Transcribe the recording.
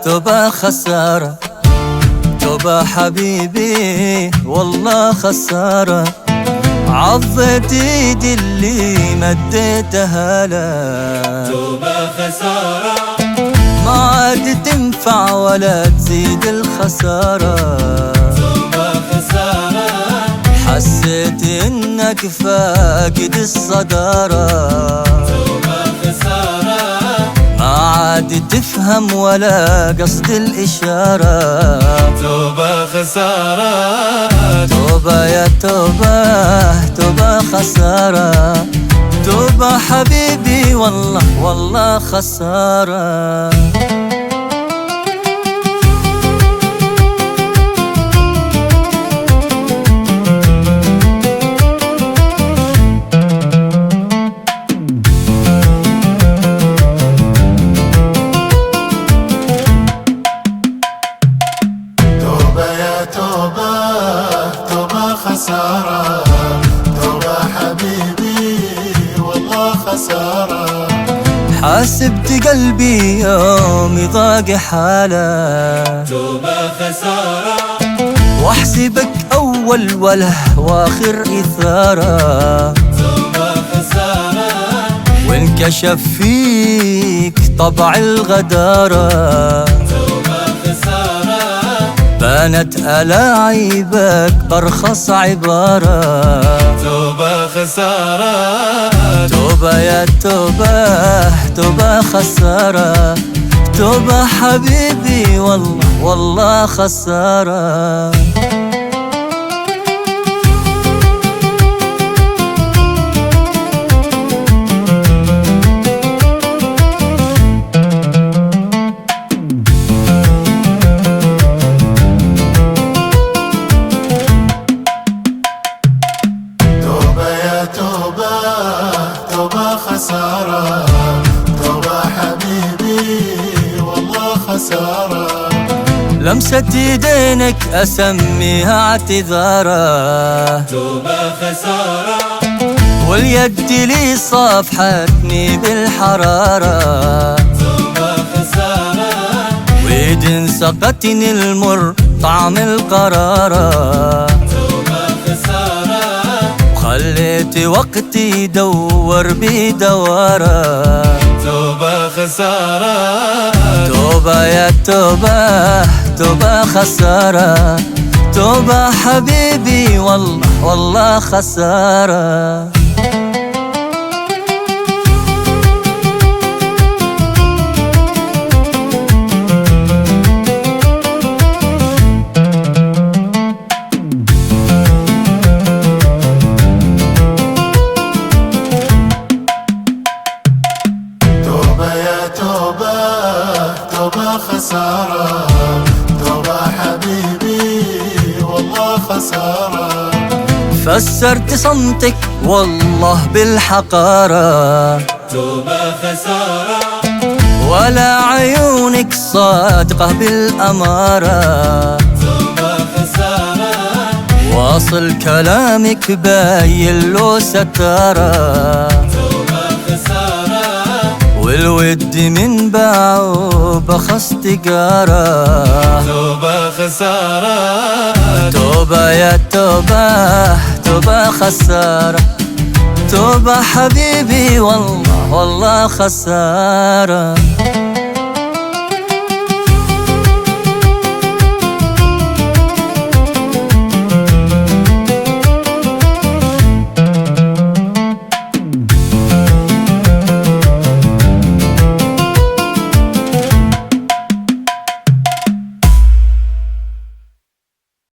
توبة خسارة، توبة حبيبي والله خسارة. عضت ايدي اللي مديتها لك، توبة خسارة، ما عاد تنفع ولا تزيد الخسارة. توبة خسارة، حسيت انك فاقد الصدارة. توبة خسارة، ما عاد تفهم ولا قصد الإشارة. توبة خسارة، توبة يا توبة، توبة خسارة. توبة حبيبي والله والله خسارة. خسارة، توبة حبيبي والله خسارة. حاسبت قلبي يوم ضاق حاله، توبة خسارة، واحسبك أول وله وآخر إثارة. توبة خسارة، وانكشف فيك طبع الغدارة. توبة خسارة، بانت ألاعيبك برخص عبارة. توبة خسارة، توبة يا توبة، توبة خسارة. توبة حبيبي والله والله خسارة. توبة خسارة، توبة حبيبي والله خسارة. لمسة يدينك أسميها اعتذارة. توبة خسارة، واليد لي صافحتني بالحرارة. توبة خسارة، ويد سقتني المر طعم القرارة. خليت وقتي يدور بدوارة. توبة خسارة، توبة يا توبة، توبة خسارة. توبة حبيبي والله والله خسارة. توبة خسارة، توبة حبيبي والله خسارة. فسرت صمتك والله بالحقارة. توبة خسارة، ولا عيونك صادقة بالأمارة. توبة خسارة، واصل كلامك باين له ستارة. والود من باعه بخس تجارة. توبة خسارة، توبة يا توبة، توبة خسارة. توبة حبيبي والله والله خسارة.